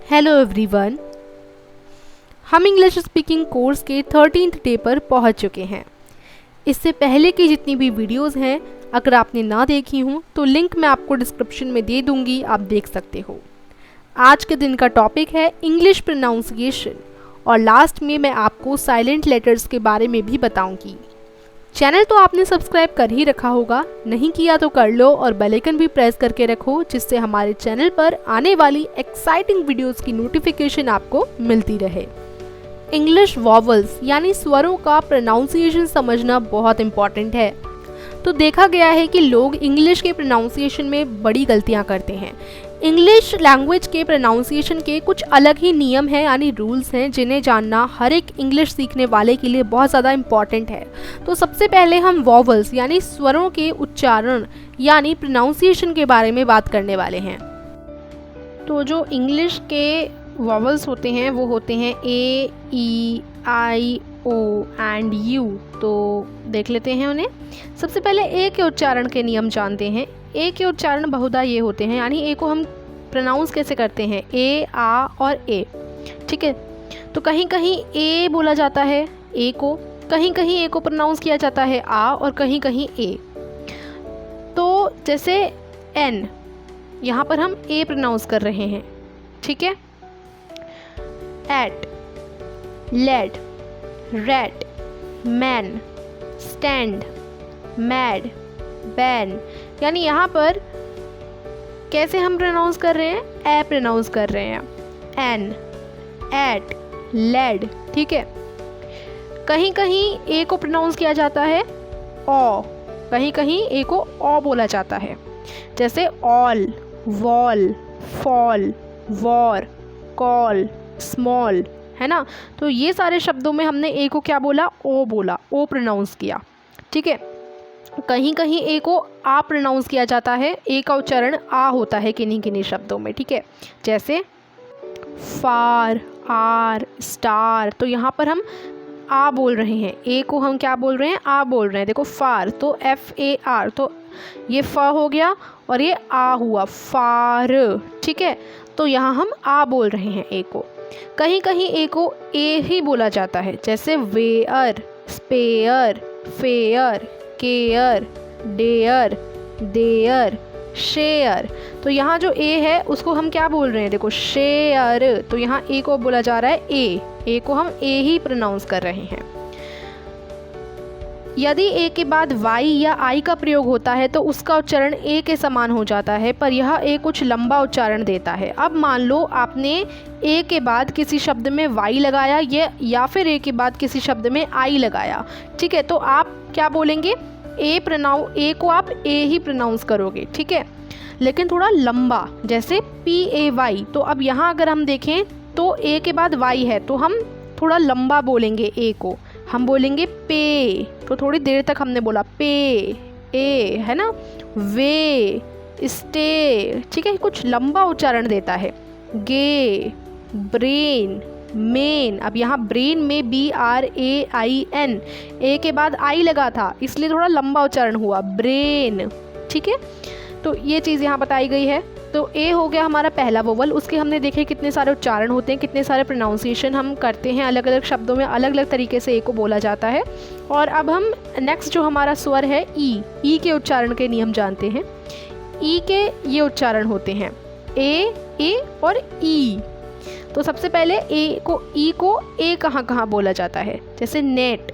Hello everyone, हम English speaking course के 13th day पर पहुंच चुके हैं। इससे पहले की जितनी भी वीडियोस हैं, अगर आपने ना देखी हूँ तो लिंक मैं आपको डिस्क्रिप्शन में दे दूँगी, आप देख सकते हो। आज के दिन का टॉपिक है इंग्लिश प्रोनाउंसिएशन और लास्ट में मैं आपको साइलेंट लेटर्स के बारे में भी बताऊँगी। चैनल तो आपने सब्सक्राइब कर ही रखा होगा, नहीं किया तो कर लो और बेल आइकन भी प्रेस करके रखो, जिससे हमारे चैनल पर आने वाली एक्साइटिंग वीडियोस की नोटिफिकेशन आपको मिलती रहे। इंग्लिश वॉवल्स यानी स्वरों का प्रोनाउंसिएशन समझना बहुत इम्पॉर्टेंट है। तो देखा गया है कि लोग इंग्लिश के प्रोनाउंसिएशन में बड़ी गलतियां करते हैं। इंग्लिश लैंग्वेज के प्रोनाउंसिएशन के कुछ अलग ही नियम हैं यानी रूल्स हैं, जिन्हें जानना हर एक इंग्लिश सीखने वाले के लिए बहुत ज़्यादा इम्पॉर्टेंट है। तो सबसे पहले हम वॉवल्स यानी स्वरों के उच्चारण यानी प्रोनाउंसिएशन के बारे में बात करने वाले हैं। तो जो इंग्लिश के वॉवल्स होते हैं वो होते हैं ए, ई, आई, ओ एंड यू। तो देख लेते हैं उन्हें। सबसे पहले ए के उच्चारण के नियम जानते हैं। ए के उच्चारण बहुधा ये होते हैं, यानी ए को हम प्रोनाउंस कैसे करते हैं, ए, आ और ए। ठीक है, तो कहीं कहीं ए बोला जाता है ए को, कहीं कहीं ए को प्रोनाउंस किया जाता है आ और कहीं कहीं ए। तो जैसे एन, यहाँ पर हम ए प्रोनाउंस कर रहे हैं। ठीक है, at, lad, rat, man, stand, mad, ban, यानी यहाँ पर कैसे हम प्रोनाउंस कर रहे हैं, ए प्रोनाउंस कर रहे हैं। An, at, lad. ठीक है, कहीं कहीं ए को प्रोनाउंस किया जाता है ओ, कहीं कहीं ए को ओ बोला जाता है। जैसे all, wall, fall, war, call, small, है ना। तो ये सारे शब्दों में हमने ए को क्या बोला, ओ बोला, ओ प्रोनाउंस किया। ठीक है, कहीं कहीं ए को आ प्रोनाउंस किया जाता है, ए का उच्चारण आ होता है किन्हीं किन्हीं शब्दों में। ठीक है, जैसे फार, आर, स्टार। तो यहाँ पर हम आ बोल रहे हैं, ए को हम क्या बोल रहे हैं, आ बोल रहे हैं। देखो फार तो एफ ए आर, तो ये फ हो गया और ये आ हुआ, फार। ठीक है, तो यहाँ हम आ बोल रहे हैं ए को। कहीं कहीं ए को ए ही बोला जाता है, जैसे where, spare, fare, care, dare, there, share. तो यहाँ जो ए है उसको हम क्या बोल रहे हैं, देखो शेयर। तो यहाँ ए को बोला जा रहा है ए को हम ए ही प्रोनाउंस कर रहे हैं। यदि ए के बाद वाई या आई का प्रयोग होता है तो उसका उच्चारण ए के समान हो जाता है, पर यह ए कुछ लंबा उच्चारण देता है। अब मान लो आपने ए के बाद किसी शब्द में वाई लगाया या फिर ए के बाद किसी शब्द में आई लगाया। ठीक है, तो आप क्या बोलेंगे, ए को आप ए ही प्रोनाउंस करोगे। ठीक है, लेकिन थोड़ा लंबा, जैसे पी ए वाई। तो अब यहाँ अगर हम देखें तो ए के बाद वाई है, तो हम थोड़ा लंबा बोलेंगे ए को, हम बोलेंगे पे। तो थोड़ी देर तक हमने बोला पे, ए, है ना, वे, स्टे। ठीक है, कुछ लंबा उच्चारण देता है। Gay, brain, main. अब यहाँ ब्रेन में B R A I N, A के बाद आई लगा था इसलिए थोड़ा लंबा उच्चारण हुआ, ब्रेन। ठीक है, तो ये चीज़ यहाँ बताई गई है। तो ए हो गया हमारा पहला वोवल। उसके हमने देखे कितने सारे उच्चारण होते हैं, कितने सारे प्रोनाउंसिएशन हम करते हैं, अलग अलग शब्दों में अलग अलग तरीके से ए को बोला जाता है। और अब हम नेक्स्ट जो हमारा स्वर है ई के उच्चारण के नियम जानते हैं। ई के ये उच्चारण होते हैं ए और ई। तो सबसे पहले ई को ए कहाँ कहाँ बोला जाता है, जैसे net,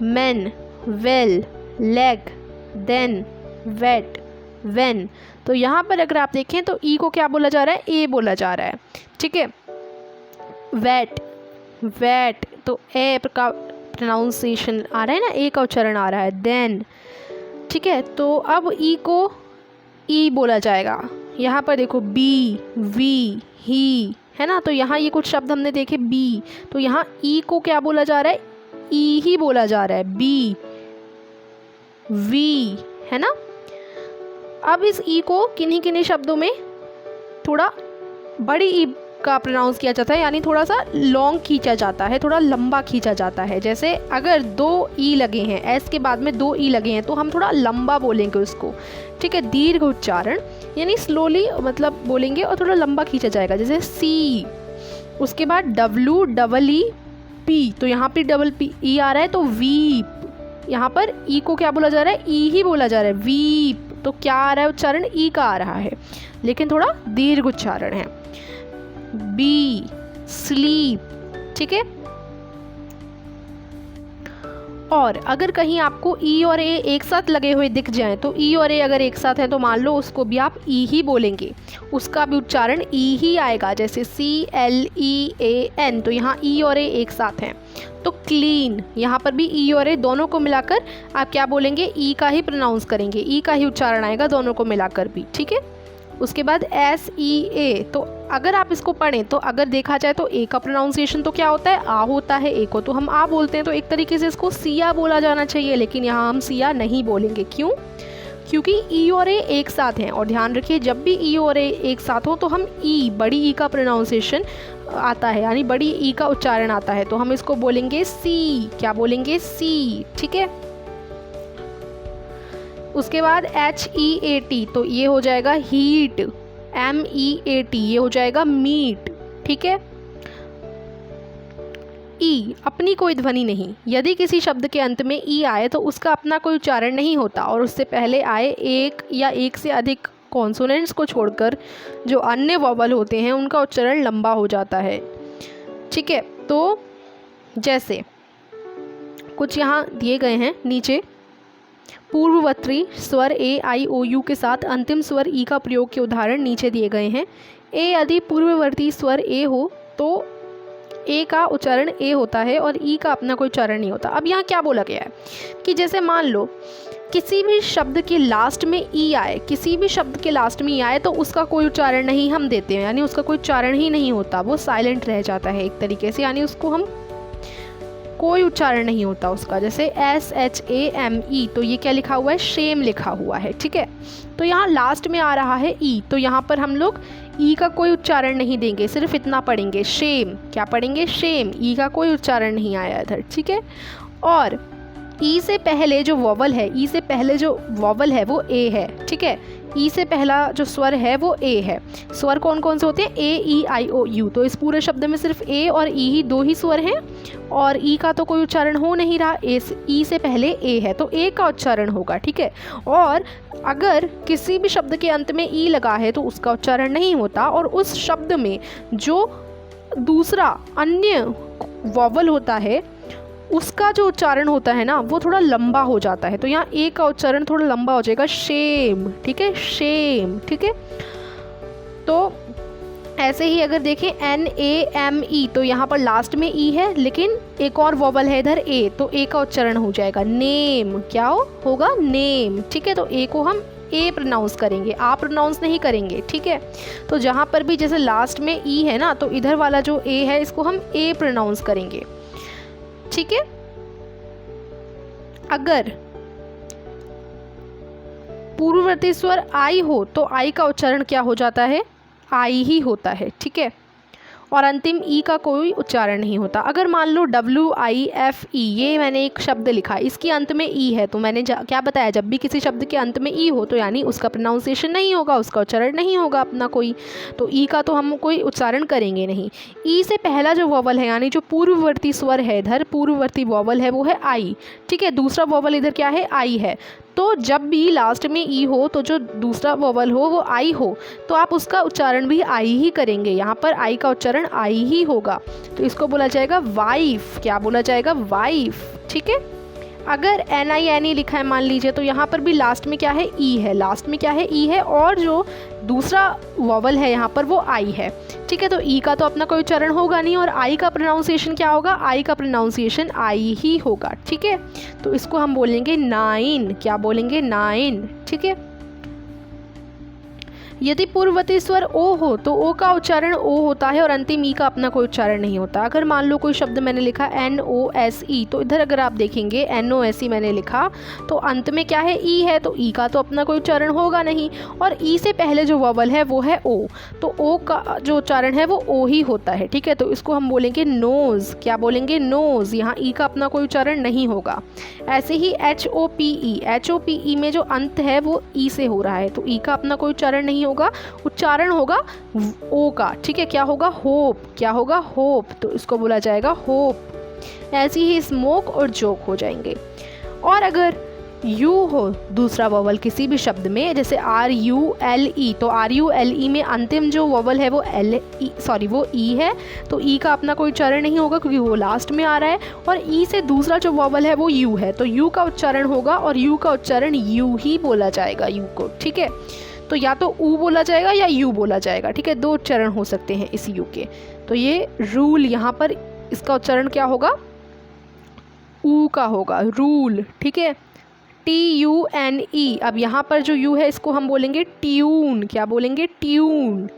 men, well, leg, then, wet, when. तो यहाँ पर अगर आप देखें तो ई को क्या बोला जा रहा है, ए बोला जा रहा है। ठीक है, वेट, तो ए का प्रोनाउंसिएशन आ रहा है ना, ए का उच्चारण आ रहा है, देन। ठीक है, तो अब ई को ई बोला जाएगा। यहाँ पर देखो बी, वी, ही, है ना। तो यहाँ ये कुछ शब्द हमने देखे बी, तो यहाँ ई को क्या बोला जा रहा है, ई ही बोला जा रहा है, बी, वी, है ना। अब इस ई को किन्हीं किन्हीं शब्दों में थोड़ा बड़ी ई का प्रोनाउंस किया जाता है, यानी थोड़ा सा लॉन्ग खींचा जाता है, थोड़ा लंबा खींचा जाता है। जैसे अगर 2 ई लगे हैं, एस के बाद में 2 ई लगे हैं, तो हम थोड़ा लंबा बोलेंगे उसको। ठीक है, दीर्घ उच्चारण यानी स्लोली मतलब बोलेंगे और थोड़ा लंबा खींचा जाएगा। जैसे सी, उसके बाद डब्ल्यू डबल ई पी, तो यहाँ पे डबल पी ई आ रहा है तो वीप, यहाँ पर ई को क्या बोला जा रहा है, ई ही बोला जा रहा है, वीप। तो क्या आ रहा है उच्चारण, ई का आ रहा है, लेकिन थोड़ा दीर्घ उच्चारण है। बी स्लीप, ठीक है। और अगर कहीं आपको ई और ए एक साथ लगे हुए दिख जाएं, तो ई और ए अगर एक साथ है तो मान लो उसको भी आप ई ही बोलेंगे, उसका भी उच्चारण ई ही आएगा, जैसे CLEAN, तो यहाँ ई और ए एक साथ हैं। तो क्लीन, यहाँ पर भी ई और ए दोनों को मिलाकर आप क्या बोलेंगे, ई का ही प्रोनाउंस करेंगे, ई का ही उच्चारण आएगा दोनों को मिलाकर भी, ठीक है। उसके बाद SEA, तो अगर आप इसको पढ़ें तो अगर देखा जाए तो ए का प्रोनाउंसिएशन तो क्या होता है, आ होता है, ए को तो हम आ बोलते हैं, तो एक तरीके से इसको सिया बोला जाना चाहिए, लेकिन यहाँ हम सिया नहीं बोलेंगे। क्यों? क्योंकि ई और ए एक साथ हैं, और ध्यान रखिए जब भी ई और ए एक साथ हो तो हम ई, बड़ी ई का प्रोनाउंसिएशन आता है, यानी बड़ी ई का उच्चारण आता है, तो हम इसको बोलेंगे सी, क्या बोलेंगे, सी, ठीक है। उसके बाद HEAT, तो ये हो जाएगा हीट, MEAT ये हो जाएगा मीट, ठीक है। ई, अपनी कोई ध्वनि नहीं, यदि किसी शब्द के अंत में ई आए तो उसका अपना कोई उच्चारण नहीं होता, और उससे पहले आए एक या एक से अधिक कॉन्सोनेंट्स को छोड़कर जो अन्य वॉवल होते हैं उनका उच्चारण लंबा हो जाता है, ठीक है। तो जैसे कुछ यहाँ दिए गए हैं नीचे, पूर्ववर्ती स्वर AIOU के साथ अंतिम स्वर ई का प्रयोग के उदाहरण नीचे दिए गए हैं। ए यदि पूर्ववर्ती स्वर ए हो तो ए का उच्चारण ए होता है और ई का अपना कोई उच्चारण नहीं होता। अब यहाँ क्या बोला गया है कि जैसे मान लो किसी भी शब्द के लास्ट में ई आए, किसी भी शब्द के लास्ट में ई आए तो उसका कोई उच्चारण नहीं हम देते हैं, यानी उसका कोई उच्चारण ही नहीं होता, वो साइलेंट रह जाता है एक तरीके से, यानी उसको हम कोई उच्चारण नहीं होता उसका। जैसे SHAME, तो ये क्या लिखा हुआ है, शेम लिखा हुआ है, ठीक है। तो यहाँ लास्ट में आ रहा है ई, तो यहाँ पर हम लोग ई का कोई उच्चारण नहीं देंगे, सिर्फ इतना पढ़ेंगे शेम, क्या पढ़ेंगे, शेम, ई का कोई उच्चारण नहीं आया इधर, ठीक है। और ई से पहले जो वॉवल है, ई से पहले जो वॉवल है वो ए है, ठीक है। ई से पहला जो स्वर है वो ए है। स्वर कौन कौन से होते हैं, AEIOU, तो इस पूरे शब्द में सिर्फ ए और ई ही दो ही स्वर हैं, और ई का तो कोई उच्चारण हो नहीं रहा, ई से पहले ए है तो ए का उच्चारण होगा, ठीक है। और अगर किसी भी शब्द के अंत में ई लगा है तो उसका उच्चारण नहीं होता, और उस शब्द में जो दूसरा अन्य वॉवल होता है उसका जो उच्चारण होता है ना वो थोड़ा लंबा हो जाता है, तो यहाँ ए का उच्चारण थोड़ा लंबा हो जाएगा, शेम, ठीक है, शेम, ठीक है। तो ऐसे ही अगर देखें NAME, तो यहाँ पर लास्ट में ई है लेकिन एक और वॉवल है इधर ए, तो ए का उच्चारण हो जाएगा नेम, क्या होगा, नेम, ठीक है। तो ए को हम ए प्रोनाउंस करेंगे, आप प्रोनाउंस नहीं करेंगे, ठीक है। तो जहाँ पर भी जैसे लास्ट में ई है ना, तो इधर वाला जो ए है इसको हम ए प्रोनाउंस करेंगे, ठीक है। अगर पूर्ववर्ती स्वर आई हो तो आई का उच्चारण क्या हो जाता है, आई ही होता है, ठीक है। और अंतिम ई का कोई उच्चारण नहीं होता। अगर मान लो WIFE, ये मैंने एक शब्द लिखा, इसके अंत में ई है, तो मैंने क्या बताया, जब भी किसी शब्द के अंत में ई हो तो यानी उसका प्रोनाउंसिएशन नहीं होगा, उसका उच्चारण नहीं होगा अपना कोई, तो ई का तो हम कोई उच्चारण करेंगे नहीं। ई से पहला जो वॉवल है, यानी जो पूर्ववर्ती स्वर है इधर, पूर्ववर्ती वॉवल है वो है आई, ठीक है। दूसरा वॉवल इधर क्या है, आई है, तो जब भी लास्ट में ई हो तो जो दूसरा वॉवल हो वो आई हो, तो आप उसका उच्चारण भी आई ही करेंगे, यहाँ पर आई का उच्चारण आई ही होगा, तो इसको बोला जाएगा वाइफ, क्या बोला जाएगा, वाइफ, ठीक है। अगर NINE लिखा है मान लीजिए, तो यहाँ पर भी लास्ट में क्या है, ई है, लास्ट में क्या है, ई है, और जो दूसरा वॉवल है यहाँ पर वो आई है, ठीक है। तो ई का तो अपना कोई उच्चारण होगा नहीं, और आई का प्रोनाउंसिएशन क्या होगा, आई का प्रोनाउंसिएशन आई ही होगा, ठीक है। तो इसको हम बोलेंगे नाइन, क्या बोलेंगे, नाइन, ठीक है। यदि पूर्ववर्ती स्वर ओ हो तो ओ का उच्चारण ओ होता है और अंतिम ई का अपना कोई उच्चारण नहीं होता। अगर मान लो कोई शब्द मैंने लिखा NOSE, तो इधर अगर आप देखेंगे NOSE मैंने लिखा तो अंत में क्या है, ई है, तो ई का तो अपना कोई उच्चारण होगा नहीं, और ई से पहले जो वॉवल है वो है ओ, तो ओ का जो उच्चारण है वो ओ ही होता है, ठीक है। तो इसको हम बोलेंगे नोज़, क्या बोलेंगे, नोज़, यहाँ ई का अपना कोई उच्चारण नहीं होगा। ऐसे ही HOPE में जो अंत है वो ई से हो रहा है, तो ई का अपना कोई उच्चारण नहीं नहीं होगा, उच्चारण होगा ओ का, ठीक है। क्या होगा? होप। क्या होगा? होप, तो इसको बोला जाएगा होप। ऐसे ही स्मोक और जोक हो जाएंगे। और अगर यू हो दूसरा वोवल किसी भी शब्द में, जैसे RULE, तो RULE में अंतिम जो वोवल है वो वो ई है, तो ई का अपना कोई उच्चारण नहीं होगा क्योंकि वो लास्ट में आ रहा है। और ई से दूसरा जो वोवल है वो यू है, तो यू का उच्चारण होगा और यू का उच्चारण यू ही बोला जाएगा, यू को, ठीक है। तो या तो ऊ बोला जाएगा या यू बोला जाएगा, ठीक है। 2 उच्चारण हो सकते हैं इस यू के। तो ये रूल, यहाँ पर इसका उच्चारण क्या होगा? ऊ का होगा, रूल, ठीक है। TUNE। अब यहाँ पर जो यू है इसको हम बोलेंगे ट्यून। क्या बोलेंगे? ट्यून,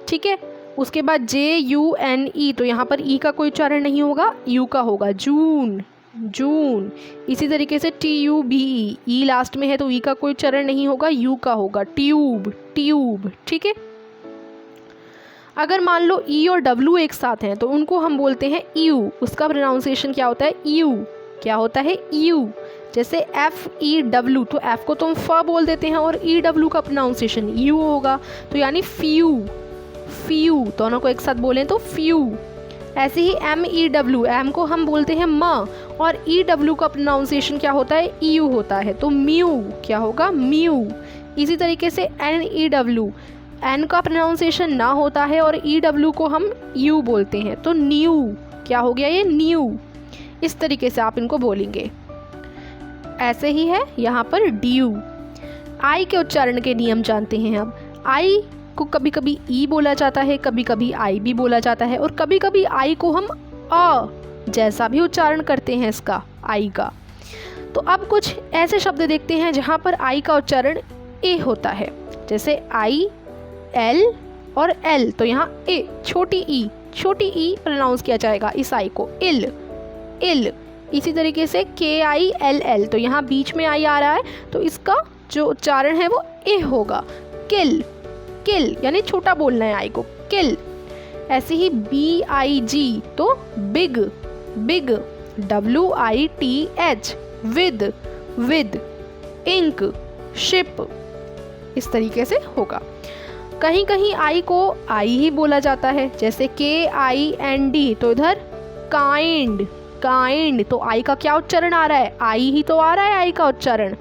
ठीक है। उसके बाद JUNE, तो यहाँ पर ई का कोई उच्चारण नहीं होगा, यू का होगा, जून, जून। इसी तरीके से TUBE, ई लास्ट में है तो ई का कोई उच्चारण नहीं होगा, यू का होगा, ट्यूब, ट्यूब, ठीक है। अगर मान लो ई और डब्ल्यू एक साथ हैं तो उनको हम बोलते हैं यू। उसका प्रोनाउंसिएशन क्या होता है? यू। क्या होता है? यू। जैसे FEW, तो F को तो हम फ बोल देते हैं और EW का प्रोनाउंसिएशन यू होगा, तो यानी फ्यू, फ्यू, दोनों को एक साथ बोलें तो फ्यू। ऐसे ही MEW, एम को हम बोलते हैं म और EW का प्रोनाउंसिएशन क्या होता है? यू होता है, तो म्यू। क्या होगा? म्यू। इसी तरीके से NEW, एन का प्रोनाउंसिएशन ना होता है और EW को हम यू बोलते हैं, तो न्यू। क्या हो गया? ये न्यू। इस तरीके से आप इनको बोलेंगे। ऐसे ही है यहाँ पर ड्यू। आई के उच्चारण के नियम जानते हैं अब। आई को कभी कभी ई बोला जाता है, कभी कभी आई भी बोला जाता है, और कभी कभी आई को हम अ जैसा भी उच्चारण करते हैं इसका, आई का। तो अब कुछ ऐसे शब्द देखते हैं जहाँ पर आई का उच्चारण ए होता है, जैसे आई, एल और एल, तो यहाँ ए, छोटी ई प्रोनाउंस किया जाएगा इस आई को, इल, इल। इसी तरीके से KILL, तो यहाँ बीच में आई आ रहा है तो इसका जो उच्चारण है वो ए होगा, किल, किल, यानी छोटा बोलना है आई को, किल। ऐसे ही BIG, तो big, big, WITH, with, with, ink, ship, इस तरीके से होगा। कहीं कहीं आई को आई ही बोला जाता है, जैसे KIND, तो इधर काइंड, काइंड, तो आई का क्या उच्चारण आ रहा है? आई ही तो आ रहा है आई का उच्चारण,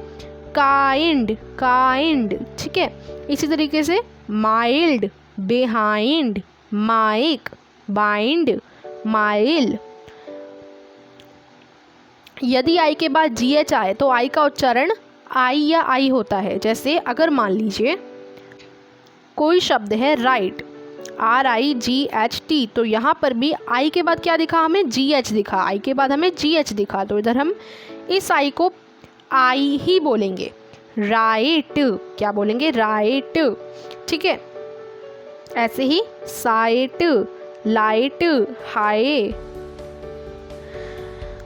काइंड, काइंड, ठीक है। इसी तरीके से mild, behind, mike, bind, mile. यदि आई के बाद GH आए तो आई का उच्चारण आई या आई होता है। जैसे अगर मान लीजिए कोई शब्द है राइट, RIGHT, तो यहाँ पर भी आई के बाद क्या दिखा हमें? GH दिखा, आई के बाद हमें GH दिखा, तो इधर हम इस आई को आई ही बोलेंगे, राइट। क्या बोलेंगे? राइट, ठीक है। ऐसे ही साइट, लाइट, हाई।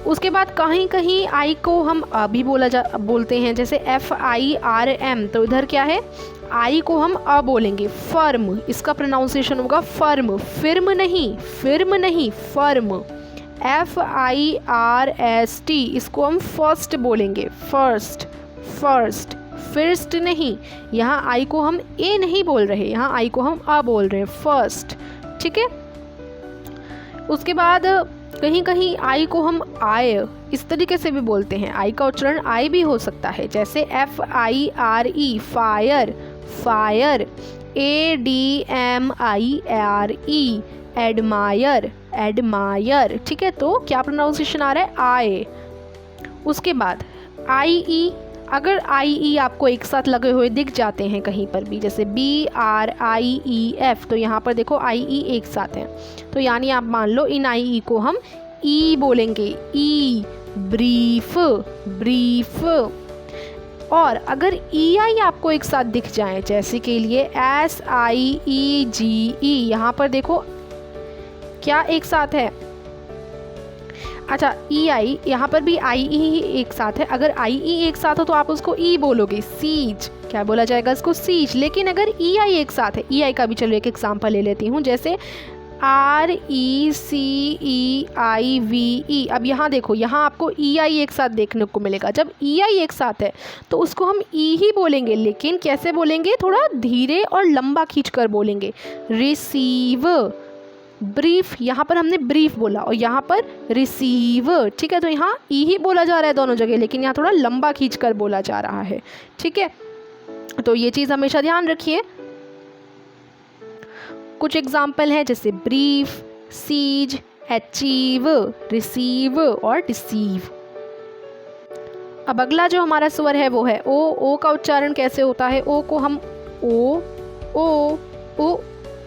उसके बाद कहीं कहीं आई को हम अभी बोलते हैं, जैसे FIRM, तो इधर क्या है? आई को हम अ बोलेंगे, फर्म, इसका प्रोनाउंसिएशन होगा फर्म, फिर्म नहीं, फिर्म नहीं, फर्म, FIRST, इसको हम फर्स्ट बोलेंगे, फर्स्ट, फर्स्ट, फिर्स्ट नहीं। यहाँ आई को हम ए नहीं बोल रहे, यहाँ आई को हम अ बोल रहे हैं, फर्स्ट, ठीक है। उसके बाद कहीं कहीं आई को हम आय इस तरीके से भी बोलते हैं, आई का उच्चारण आई भी हो सकता है, जैसे FIRE, fire, fire, ADMIRE, admire, admire, ठीक है। तो क्या प्रोनाउंसिएशन आ रहा है? आए। उसके बाद IE, अगर IE आपको एक साथ लगे हुए दिख जाते हैं कहीं पर भी, जैसे BRIEF, तो यहाँ पर देखो IE एक साथ है, तो यानी आप मान लो इन IE को हम ई बोलेंगे, ई, ब्रीफ, ब्रीफ। और अगर EI आपको एक साथ दिख जाए, जैसे के लिए SIEGE, यहाँ पर देखो क्या एक साथ है? अच्छा, EI, यहाँ पर भी IE ही एक साथ है। अगर IE एक साथ हो तो आप उसको ई बोलोगे, सीज। क्या बोला जाएगा इसको? सीज। लेकिन अगर EI एक साथ है, EI का भी चलो एक एग्जाम्पल ले लेती हूँ, जैसे RECEIVE। अब यहाँ देखो, यहाँ आपको EI एक साथ देखने को मिलेगा। जब EI एक साथ है तो उसको हम E ही बोलेंगे, लेकिन कैसे बोलेंगे, थोड़ा धीरे और लंबा खींचकर बोलेंगे। रिसीव, ब्रीफ, यहाँ पर हमने ब्रीफ बोला और यहाँ पर रिसीव, ठीक है। तो यहाँ ई ही बोला जा रहा है दोनों जगह, लेकिन यहाँ थोड़ा लंबा खींचकर बोला जा रहा है, ठीक है। तो ये चीज़ हमेशा ध्यान रखिए। कुछ एग्जाम्पल हैं जैसे ब्रीफ, सीज, अचीव, रिसीव और डिसीव। अब अगला जो हमारा स्वर है वो है ओ। ओ का उच्चारण कैसे होता है? ओ को हम ओ,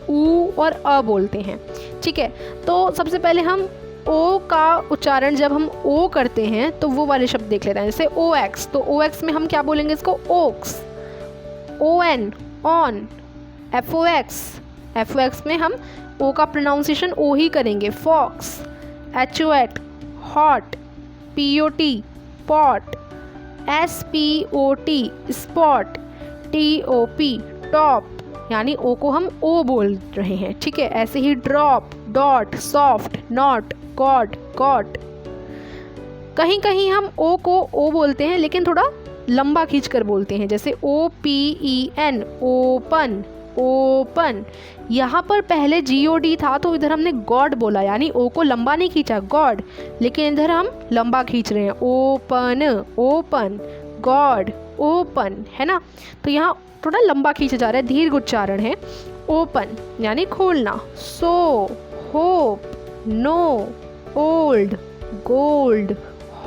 ऊ और अ बोलते हैं, ठीक है। तो सबसे पहले हम ओ का उच्चारण जब हम ओ करते हैं तो वो वाले शब्द देख लेते हैं, जैसे ओ एक्स। तो ओ एक्स में हम क्या बोलेंगे इसको? Ox. O N, on. F O X में हम ओ का प्रोनाउंसिएशन ओ ही करेंगे, fox. H O T, hot. P O T, pot. S P O T, spot. T O P, top, यानी ओ को हम ओ बोल रहे हैं, ठीक है। ऐसे ही drop, dot, soft, not, god, got. कहीं कहीं हम ओ को ओ बोलते हैं लेकिन थोड़ा लंबा खींचकर बोलते हैं, जैसे OPEN, ओपन, ओपन। यहाँ पर पहले GOD था तो इधर हमने गॉड बोला, यानी ओ को लंबा नहीं खींचा, गॉड, लेकिन इधर हम लंबा खींच रहे हैं, ओपन, ओपन, गॉड, ओपन, है ना। तो यहाँ थोड़ा लंबा खींचा जा रहा है, दीर्घ उच्चारण है। ओपन यानी खोलना। So, hope, no, old, gold,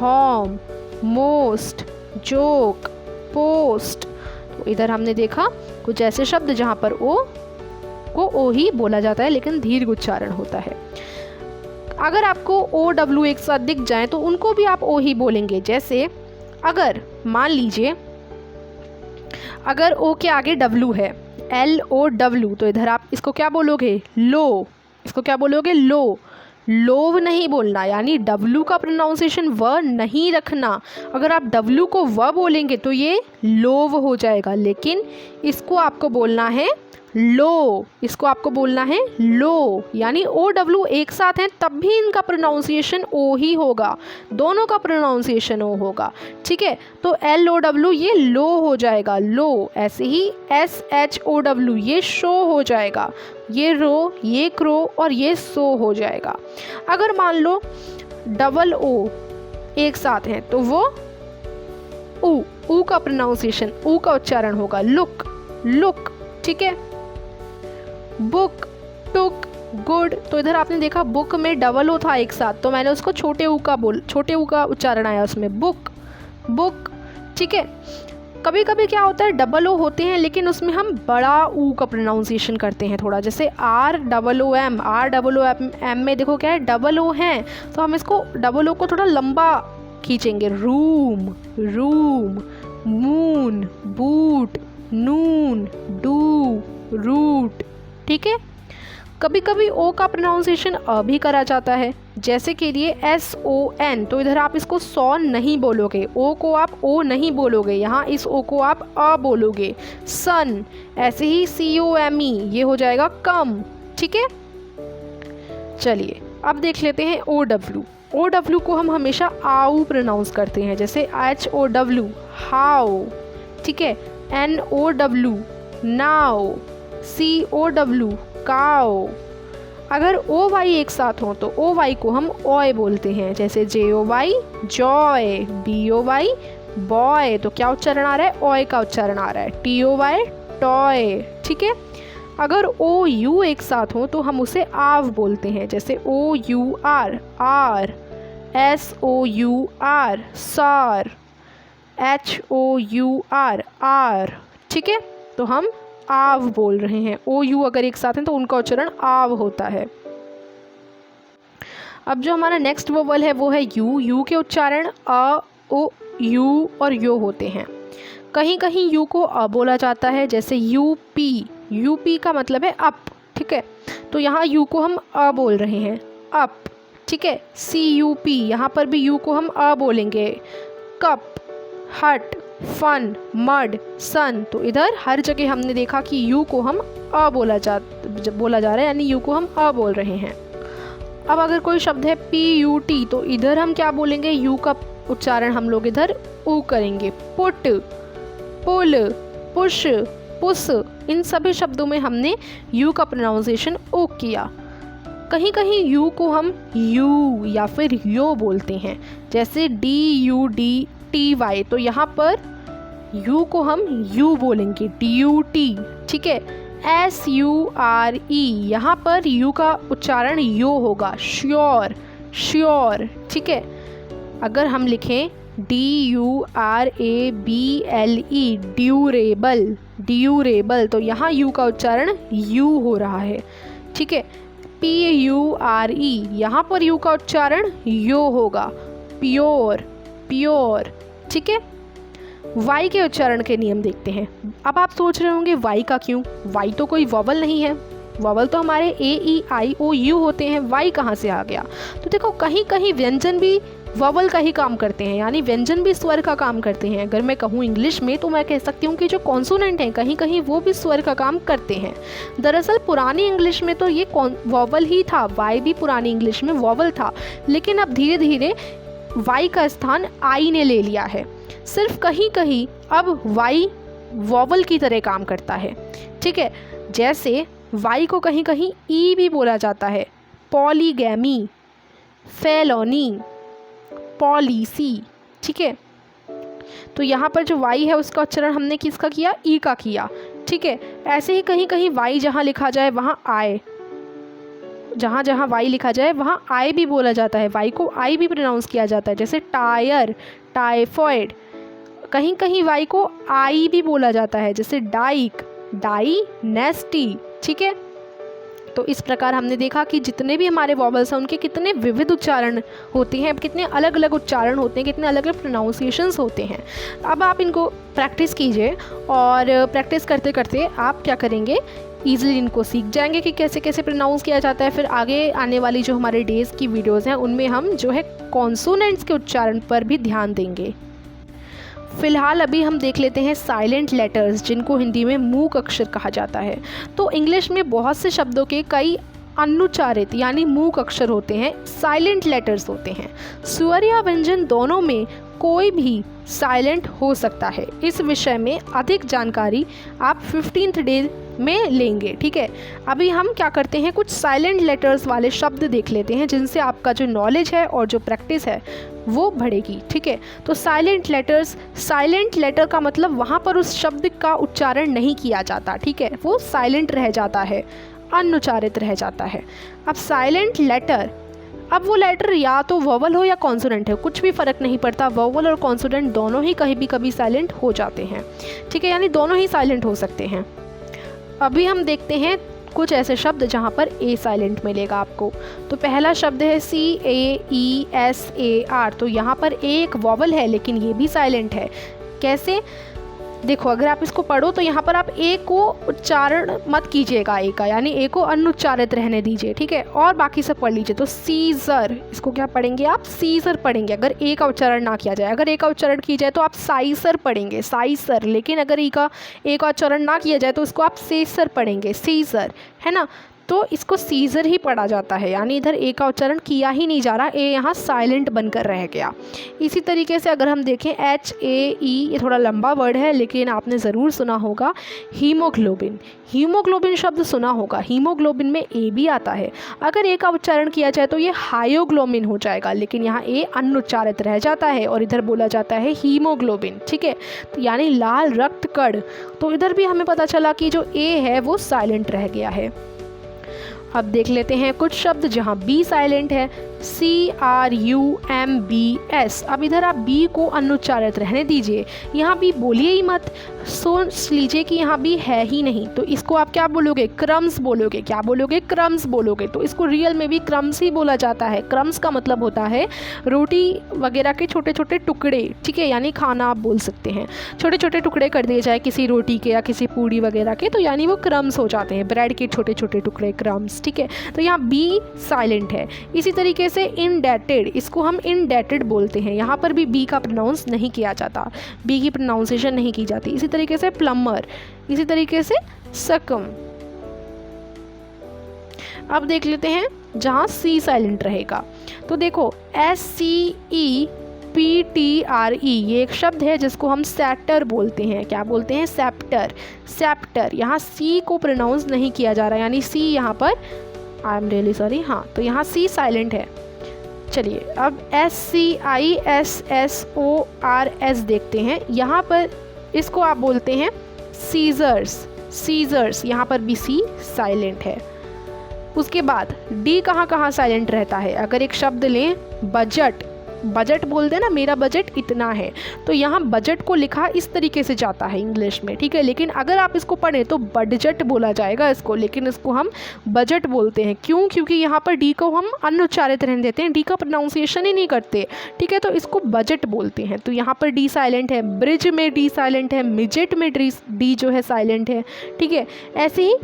home, most, joke, post. तो इधर हमने देखा कुछ ऐसे शब्द जहाँ पर ओ को ओ ही बोला जाता है लेकिन दीर्घ उच्चारण होता है। अगर आपको OW एक साथ दिख जाए तो उनको भी आप ओ ही बोलेंगे। जैसे अगर मान लीजिए अगर ओ के आगे W है, LOW, तो इधर आप इसको क्या बोलोगे? लो। इसको क्या बोलोगे? लो। लोव नहीं बोलना, यानी W का प्रोनाउंसिएशन व नहीं रखना। अगर आप W को व बोलेंगे तो ये लोव हो जाएगा, लेकिन इसको आपको बोलना है लो। इसको आपको बोलना है लो, यानी OW एक साथ हैं तब भी इनका प्रोनाउंसिएशन ओ ही होगा, दोनों का प्रोनाउंसिएशन ओ होगा, ठीक है। तो LOW ये लो हो जाएगा, लो। ऐसे ही SHOW ये शो हो जाएगा, ये रो, ये क्रो और ये सो हो जाएगा। अगर मान लो डबल ओ एक साथ हैं तो वो ऊ का प्रोनाउंसिएशन, ऊ का उच्चारण होगा, लुक, लुक, ठीक है। बुक, टुक, गुड। तो इधर आपने देखा बुक में डबल ओ था एक साथ, तो मैंने उसको छोटे ऊ का उच्चारण आया उसमें, बुक, बुक, ठीक है। कभी कभी क्या होता है, डबल ओ होते हैं लेकिन उसमें हम बड़ा ऊ का प्रोनाउंसिएशन करते हैं थोड़ा, जैसे ROOM। ROOM में देखो क्या है, डबल ओ है, तो हम इसको डबल ओ को थोड़ा लंबा खींचेंगे, room, room, moon, boot, noon, do, root, ठीक है। कभी कभी ओ का प्रोनाउंसिएशन अ भी करा जाता है, जैसे के लिए SON। तो इधर आप इसको सॉन नहीं बोलोगे, ओ को आप ओ नहीं बोलोगे, यहाँ इस ओ को आप अ बोलोगे, सन। ऐसे ही COME ये हो जाएगा कम, ठीक है। चलिए अब देख लेते हैं OW। OW को हम हमेशा आउ प्रोनाउंस करते हैं, जैसे HOW, हाउ, ठीक है। NOW, now. COW, काओ। अगर OY एक साथ हो तो OY को हम ओय बोलते हैं, जैसे JOY, जॉय। BOY, boy. तो क्या उच्चारण आ रहा है? ओय का उच्चारण आ रहा है। TOY, टॉय, ठीक है। अगर OU एक साथ हो तो हम उसे आव बोलते हैं, जैसे OUR, आर। SOUR, सार। HOUR, आर, ठीक है। तो हम आव बोल रहे हैं। OU अगर एक साथ हैं तो उनका उच्चारण आव होता है। अब जो हमारा नेक्स्ट वोवल है वो है यू। यू के उच्चारण अ, ओ, यू और यो होते हैं। कहीं कहीं यू को अ बोला जाता है, जैसे UP। UP का मतलब है अप, ठीक है। तो यहाँ यू को हम अ बोल रहे हैं, अप, ठीक है। CUP यहाँ पर भी यू को हम अ बोलेंगे, कप, हट, फन, मड, सन। तो इधर हर जगह हमने देखा कि यू को हम अ बोला जा रहा है, यानी यू को हम अ बोल रहे हैं। अब अगर कोई शब्द है PUT तो इधर हम क्या बोलेंगे, यू का उच्चारण हम लोग इधर ऊ करेंगे। पुट, पुल, पुश, पुस, इन सभी शब्दों में हमने यू का प्रोनाउंसिएशन ओ किया। कहीं कहीं यू को हम यू या फिर यो बोलते हैं, जैसे DUDTY, तो यहाँ पर यू को हम यू बोलेंगे, DUT, ठीक है। SURE, यहाँ पर यू का उच्चारण यो होगा, श्योर, श्योर, ठीक है। अगर हम लिखें DURABLE, ड्यूरेबल, ड्यूरेबल, तो यहाँ यू का उच्चारण यू हो रहा है, ठीक है। PURE, यहाँ पर यू का उच्चारण यो होगा, प्योर, प्योर, ठीक है। वाई के उच्चारण के नियम देखते हैं। अब आप सोच रहे होंगे वाई का क्यों, वाई तो कोई वॉवल नहीं है, वॉवल तो हमारे AEIOU होते हैं, वाई कहाँ से आ गया। तो देखो कहीं कहीं व्यंजन भी वॉवल का ही काम करते हैं, यानी व्यंजन भी स्वर का काम करते हैं। अगर मैं कहूँ इंग्लिश में तो मैं कह सकती हूँ कि जो कॉन्सोनेंट हैं कहीं कहीं वो भी स्वर का काम करते हैं। दरअसल पुरानी इंग्लिश में तो ये वॉवल ही था, वाई भी पुरानी इंग्लिश में वॉवल था, लेकिन अब धीरे धीरे वाई का स्थान आई ने ले लिया है। सिर्फ कहीं कहीं अब वाई वॉवल की तरह काम करता है, ठीक है। जैसे वाई को कहीं कहीं ई भी बोला जाता है, पॉलीगैमी, फेलोनी, पॉलिसी, ठीक है। तो यहाँ पर जो वाई है उसका उच्चारण हमने किसका किया, ई का किया, ठीक है। ऐसे ही कहीं कहीं वाई जहाँ लिखा जाए वहाँ आए, जहाँ जहाँ वाई लिखा जाए वहाँ आई भी बोला जाता है, वाई को आई भी प्रोनाउंस किया जाता है, जैसे टायर, टाइफॉइड। कहीं कहीं वाई को आई भी बोला जाता है, जैसे डाइक, डाई, नेस्टी, ठीक है। तो इस प्रकार हमने देखा कि जितने भी हमारे वॉवल्स हैं उनके कितने विविध उच्चारण होते हैं, कितने अलग अलग उच्चारण होते हैं, कितने अलग अलग प्रोनाउंसिएशंस होते हैं। अब आप इनको प्रैक्टिस कीजिए और प्रैक्टिस करते करते आप क्या करेंगे, ईजिली इनको सीख जाएंगे कि कैसे कैसे प्रोनाउंस किया जाता है। फिर आगे आने वाली जो हमारे डेज़ की वीडियोज़ हैं उनमें हम जो है कॉन्सोनेंट्स के उच्चारण पर भी ध्यान देंगे। फ़िलहाल अभी हम देख लेते हैं साइलेंट लेटर्स, जिनको हिंदी में मूक अक्षर कहा जाता है। तो इंग्लिश में बहुत से शब्दों के कई अनुच्चारित यानी मूक अक्षर होते हैं, साइलेंट लेटर्स होते हैं। स्वर या व्यंजन दोनों में कोई भी साइलेंट हो सकता है। इस विषय में अधिक जानकारी आप 15th डे में लेंगे, ठीक है। अभी हम क्या करते हैं, कुछ साइलेंट लेटर्स वाले शब्द देख लेते हैं, जिनसे आपका जो नॉलेज है और जो प्रैक्टिस है वो बढ़ेगी, ठीक है। तो साइलेंट लेटर्स, साइलेंट लेटर का मतलब वहाँ पर उस शब्द का उच्चारण नहीं किया जाता, ठीक है, वो साइलेंट रह जाता है, अनुच्चारित रह जाता है। अब साइलेंट लेटर, अब वो लेटर या तो वोवल हो या कॉन्सोनेंट हो, कुछ भी फ़र्क नहीं पड़ता, वोवल और कॉन्सोनेंट दोनों ही कहीं भी कभी साइलेंट हो जाते हैं, ठीक है, यानी दोनों ही साइलेंट हो सकते हैं। अभी हम देखते हैं कुछ ऐसे शब्द जहाँ पर ए साइलेंट मिलेगा आपको। तो पहला शब्द है CAESAR, तो यहाँ पर ए एक वॉवल है लेकिन ये भी साइलेंट है। कैसे, देखो अगर आप इसको पढ़ो तो यहाँ पर आप ए को उच्चारण मत कीजिएगा, ए का, यानी ए को अनुच्चारित रहने दीजिए, ठीक है, और बाकी सब पढ़ लीजिए। तो सीजर, इसको क्या पढ़ेंगे आप, सीजर पढ़ेंगे अगर ए का उच्चारण ना किया जाए। अगर ए का उच्चारण की जाए तो आप साइसर पढ़ेंगे, साइसर, लेकिन अगर ए का उच्चारण ना किया जाए तो उसको आप सेसर पढ़ेंगे, सीजर, है ना। तो इसको सीजर ही पढ़ा जाता है, यानी इधर ए का उच्चारण किया ही नहीं जा रहा, ए यहाँ साइलेंट बनकर रह गया। इसी तरीके से अगर हम देखें HAE, ये थोड़ा लंबा वर्ड है लेकिन आपने ज़रूर सुना होगा, हीमोग्लोबिन। हीमोग्लोबिन शब्द सुना होगा, हीमोग्लोबिन में ए भी आता है। अगर ए का उच्चारण किया जाए तो ये हायोग्लोबिन हो जाएगा, लेकिन यहाँ ए अनुच्चारित रह जाता है और इधर बोला जाता है हीमोग्लोबिन, ठीक है, तो यानी लाल रक्त कण। तो इधर भी हमें पता चला कि जो ए है वो साइलेंट रह गया है। अब देख लेते हैं कुछ शब्द जहाँ बी साइलेंट है, CRUMBS। अब इधर आप बी को अनुच्चारित रहने दीजिए, यहाँ बी बोलिए ही मत, सोच लीजिए कि यहाँ बी है ही नहीं, तो इसको आप क्या बोलोगे, क्रम्स बोलोगे। क्या बोलोगे, क्रम्स बोलोगे। तो इसको रियल में भी क्रम्स ही बोला जाता है। क्रम्स का मतलब होता है रोटी वगैरह के छोटे छोटे टुकड़े, ठीक है, यानी खाना आप बोल सकते हैं। छोटे छोटे टुकड़े कर दिए जाए किसी रोटी के या किसी पूड़ी वगैरह के, तो यानी वो क्रम्स हो जाते हैं, ब्रेड के छोटे छोटे टुकड़े, क्रम्स, ठीक है। तो यहाँ बी साइलेंट है। इसी तरीके जैसे इंडेटेड, इसको हम इंडेटेड बोलते हैं, यहाँ पर भी बी का प्रोनाउंस नहीं किया जाता, बी की प्रोनाउंसिएशन नहीं की जाती। इसी तरीके से प्लम्बर, इसी तरीके से सकम। अब देख लेते हैं जहाँ सी साइलेंट रहेगा। तो देखो SCEPTRE ये एक शब्द है जिसको हम सेप्टर बोलते हैं। क्या बोलते हैं? सेप्टर। सेप्टर, यहाँ सी को प्रोनाउंस नहीं किया जा रहा, यानी सी यहाँ पर, आई एम रियली सॉरी, हाँ, तो यहाँ सी साइलेंट है। चलिए अब SCISSORS देखते हैं। यहाँ पर इसको आप बोलते हैं सीजर्स। सीजर्स, यहाँ पर भी सी साइलेंट है। उसके बाद डी कहाँ साइलेंट रहता है? अगर एक शब्द लें बजट, बजट बोलते हैं ना, मेरा बजट इतना है, तो यहाँ बजट को लिखा इस तरीके से जाता है इंग्लिश में, ठीक है। लेकिन अगर आप इसको पढ़ें तो बडजट बोला जाएगा इसको, लेकिन इसको हम बजट बोलते हैं। क्यों? क्योंकि यहाँ पर डी को हम अनुच्चारित रहने देते हैं, डी का प्रोनाउंसिएशन ही नहीं करते, ठीक है, तो इसको बजट बोलते हैं। तो यहाँ पर डी साइलेंट है, ब्रिज में डी साइलेंट है, मिजेट में डी जो है साइलेंट है, ठीक है। ऐसे ही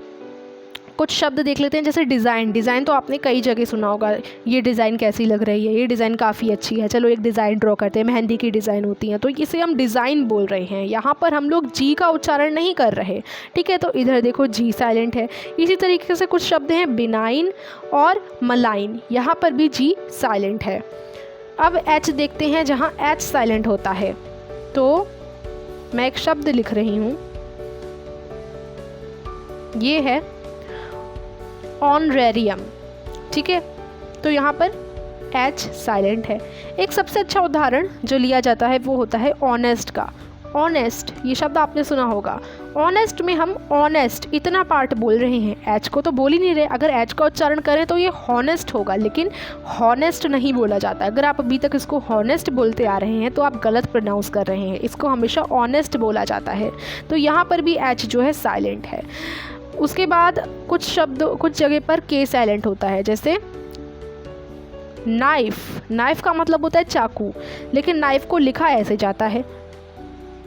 कुछ शब्द देख लेते हैं, जैसे डिज़ाइन। डिज़ाइन तो आपने कई जगह सुना होगा, ये डिज़ाइन कैसी लग रही है, ये डिज़ाइन काफ़ी अच्छी है, चलो एक डिज़ाइन ड्रॉ करते हैं। मेहंदी की डिज़ाइन होती है, तो इसे हम डिज़ाइन बोल रहे हैं। यहाँ पर हम लोग जी का उच्चारण नहीं कर रहे, ठीक है, तो इधर देखो जी साइलेंट है। इसी तरीके से कुछ शब्द हैं बिनाइन और मलाइन, यहाँ पर भी जी साइलेंट है। अब एच देखते हैं, जहाँ एच साइलेंट होता है। तो मैं एक शब्द लिख रही हूँ, ये है ऑनरेरियम, ठीक है, तो यहाँ पर एच साइलेंट है। एक सबसे अच्छा उदाहरण जो लिया जाता है वो होता है ऑनेस्ट का। ऑनेस्ट, ये शब्द आपने सुना होगा। ऑनेस्ट में हम ऑनेस्ट इतना पार्ट बोल रहे हैं, एच को तो बोल ही नहीं रहे। अगर एच का उच्चारण करें तो ये हॉनेस्ट होगा, लेकिन हॉनेस्ट नहीं बोला जाता। अगर आप अभी तक इसको हॉनेस्ट बोलते आ रहे हैं तो आप गलत प्रोनाउंस कर रहे हैं, इसको हमेशा ऑनेस्ट बोला जाता है। तो यहाँ पर भी एच जो है साइलेंट है। उसके बाद कुछ शब्द, कुछ जगह पर के साइलेंट होता है, जैसे नाइफ। नाइफ का मतलब होता है चाकू, लेकिन नाइफ को लिखा ऐसे जाता है,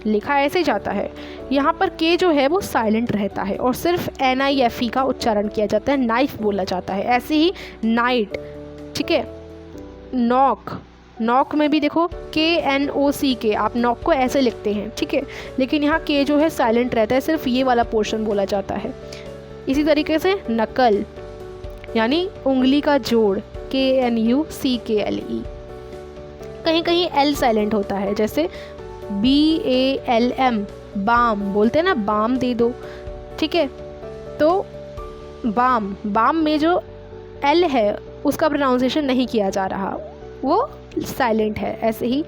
लिखा ऐसे जाता है। यहाँ पर के जो है वो साइलेंट रहता है और सिर्फ NIFE का उच्चारण किया जाता है, नाइफ बोला जाता है। ऐसे ही नाइट, ठीक है। नॉक, नॉक में भी देखो KNOCK, आप नॉक को ऐसे लिखते हैं, ठीक है, लेकिन यहाँ के जो है साइलेंट रहता है, सिर्फ ये वाला पोर्शन बोला जाता है। इसी तरीके से नकल यानी उंगली का जोड़, KNUCKLE। कहीं कहीं एल साइलेंट होता है, जैसे BALM, बाम बोलते हैं ना, बाम दे दो, ठीक है, तो बाम, बाम में जो एल है उसका प्रोनाउंसिएशन नहीं किया जा रहा, वो साइलेंट है। ऐसे ही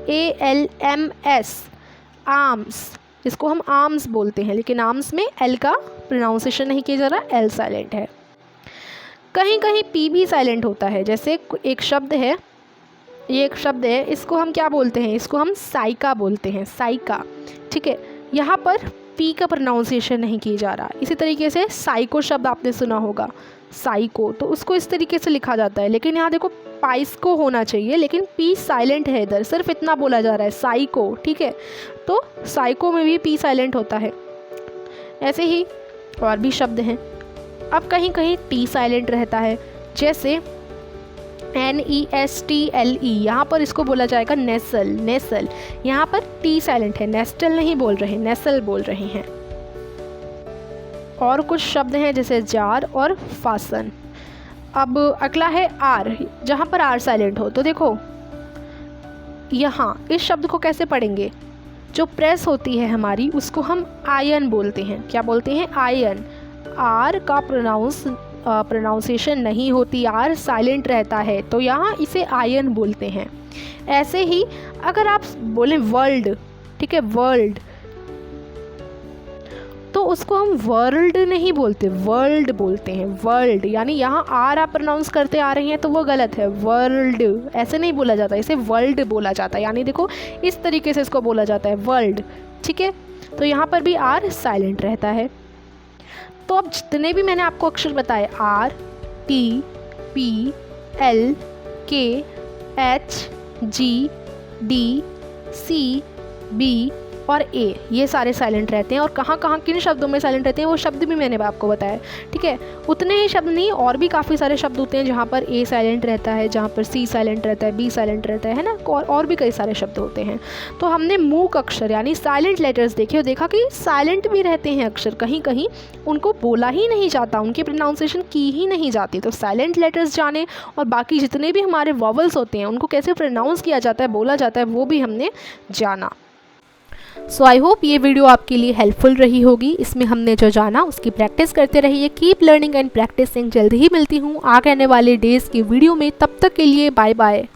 ALMS, आर्म्स, इसको हम आर्म्स बोलते हैं, लेकिन आर्म्स में एल का प्रोनाउंसिएशन नहीं किया जा रहा, एल साइलेंट है। कहीं कहीं पी भी साइलेंट होता है, जैसे एक शब्द है, ये एक शब्द है, इसको हम क्या बोलते हैं? इसको हम साइका बोलते हैं, साइका, ठीक है। यहाँ पर पी का प्रोनाउंसिएशन नहीं किया जा रहा। इसी तरीके से साइको शब्द आपने सुना होगा, साइको, तो उसको इस तरीके से लिखा जाता है, लेकिन यहाँ देखो पाइस्को होना चाहिए, लेकिन पी साइलेंट है, इधर सिर्फ इतना बोला जा रहा है, साइको, ठीक है, तो साइको में भी पी साइलेंट होता है। ऐसे ही और भी शब्द हैं। अब कहीं कहीं टी साइलेंट रहता है, जैसे NESTLE, यहाँ पर इसको बोला जाएगा नेसल, नेसल, यहाँ पर टी साइलेंट है, नेस्टल नहीं बोल रहे, नेसल बोल रहे हैं। और कुछ शब्द हैं जैसे जार और फासन। अब अगला है आर, जहाँ पर आर साइलेंट हो, तो देखो यहाँ इस शब्द को कैसे पढ़ेंगे? जो प्रेस होती है हमारी उसको हम आयन बोलते हैं। क्या बोलते हैं? आयन। आर का प्रोनाउंसिएशन नहीं होती, आर साइलेंट रहता है, तो यहाँ इसे आयन बोलते हैं। ऐसे ही अगर आप बोलें वर्ल्ड, ठीक है, वर्ल्ड, तो उसको हम वर्ल्ड नहीं बोलते, वर्ल्ड बोलते हैं, वर्ल्ड। यानी यहाँ आर आप प्रोनाउंस करते आ रहे हैं तो वो गलत है, वर्ल्ड ऐसे नहीं बोला जाता, इसे वर्ल्ड बोला जाता है। यानी देखो इस तरीके से इसको बोला जाता है, वर्ल्ड, ठीक है। तो यहाँ पर भी आर साइलेंट रहता है। तो अब जितने भी मैंने आपको अक्षर बताए, आर, टी, पी, एल, के, एच, जी, डी, सी, बी और ए, ये सारे साइलेंट रहते हैं। और कहाँ कहाँ किन शब्दों में साइलेंट रहते हैं वो शब्द भी मैंने आपको बताया, ठीक है। उतने ही शब्द नहीं, और भी काफ़ी सारे शब्द होते हैं जहाँ पर ए साइलेंट रहता है, जहाँ पर सी साइलेंट रहता है, बी साइलेंट रहता है ना, और भी कई सारे शब्द होते हैं। तो हमने मूक अक्षर यानी साइलेंट लेटर्स देखे और देखा कि साइलेंट भी रहते हैं अक्षर, कहीं कहीं उनको बोला ही नहीं जाता, उनकी प्रोनाउंसिएशन की ही नहीं जाती। तो साइलेंट लेटर्स जाने और बाकी जितने भी हमारे वॉवल्स होते हैं उनको कैसे प्रोनाउंस किया जाता है, बोला जाता है, वो भी हमने जाना। सो आई होप ये वीडियो आपके लिए हेल्पफुल रही होगी। इसमें हमने जो जाना उसकी प्रैक्टिस करते रहिए। Keep learning and practicing. जल्दी ही मिलती हूँ आगे आने वाले डेज़ की वीडियो में। तब तक के लिए बाय बाय।